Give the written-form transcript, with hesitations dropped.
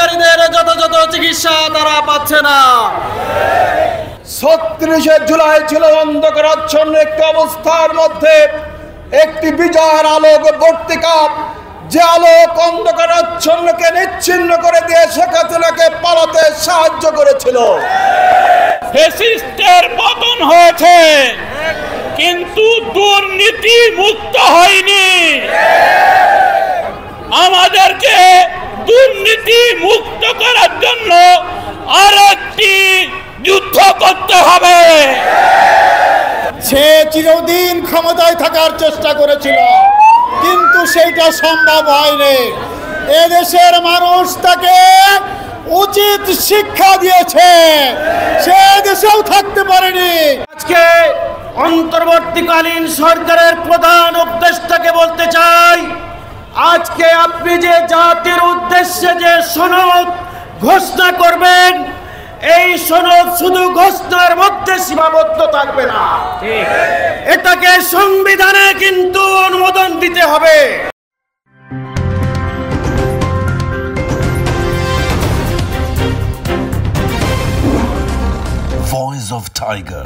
অত্যাচারীদের যথাযথ চিকিৎসা তারা পাচ্ছে না। ৩৬শে জুলাই ছিল অন্ধকারাচ্ছন্ন একটি অবস্থার মধ্যে একটি বিজয়ের আলোক বর্তিকা, যে আলোক অন্ধকারাচ্ছন্নকে নিচ্ছিন্ন করে দিয়ে শেখ হাসিনাকে পালাতে সাহায্য করেছিল। ফ্যাসিস্টের পতন হয়েছে, কিন্তু দুর্নীতি মুক্ত হয়নি। আমাদেরকে দুর্নীতি মুক্ত করার জন্য আরেকটি যুদ্ধ করতে হবে। সে চিরদিন ক্ষমতায় থাকার চেষ্টা করেছিল, কিন্তু সেইটা সম্ভব হয়নি। এদেশের মানুষ তাকে উচিত শিক্ষা দিয়েছে, সে দেশেও থাকতে পারেনি। আজকে অন্তর্বর্তীকালীন সরকারের প্রধান উপদেষ্টাকে বলতে চাই, আজকে আপনি যে জাতির উদ্দেশ্যে যে সনদ ঘোষণা করবেন, এই সনদ শুধু ঘোষণার মধ্যে সীমাবদ্ধ থাকবে না, এটাকে সংবিধানে কিন্তু অনুমোদন দিতে হবে। Voice of Tiger.